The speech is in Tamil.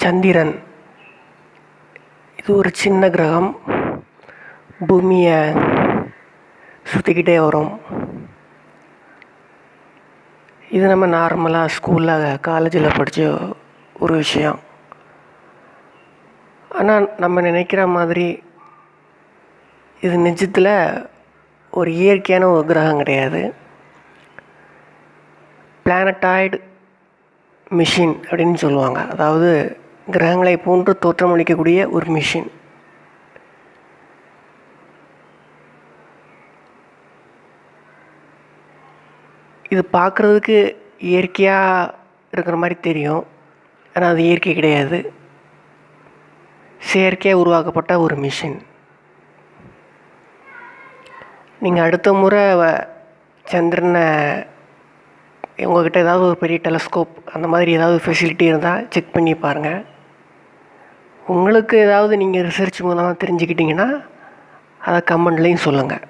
சந்திரன் இது ஒரு சின்ன கிரகம். பூமியை சுற்றிக்கிட்டே வரும். இது நம்ம நார்மலாக ஸ்கூலில் காலேஜில் படித்த ஒரு விஷயம். ஆனால் நம்ம நினைக்கிற மாதிரி இது நிஜத்தில் ஒரு இயற்கையான ஒரு கிரகம் கிடையாது. பிளானட்டாய்டு மிஷின் அப்படின்னு சொல்லுவாங்க. அதாவது கிரகங்களை போன்று தோற்றமளிக்கக்கூடிய ஒரு மிஷின். இது பார்க்குறதுக்கு இயற்கையாக இருக்கிற மாதிரி தெரியும். ஆனால் அது இயற்கை கிடையாது, செயற்கையாக உருவாக்கப்பட்ட ஒரு மிஷின். நீங்கள் அடுத்த முறை சந்திரனை உங்கள்கிட்ட ஏதாவது ஒரு பெரிய டெலஸ்கோப் அந்த மாதிரி ஏதாவது ஃபெசிலிட்டி இருந்தால் செக் பண்ணி பாருங்கள். உங்களுக்கு ஏதாவது நீங்கள் ரிசர்ச் மூலமாக தெரிஞ்சுக்கிட்டிங்கன்னா அதை கமெண்ட்லேயும் சொல்லுங்கள்.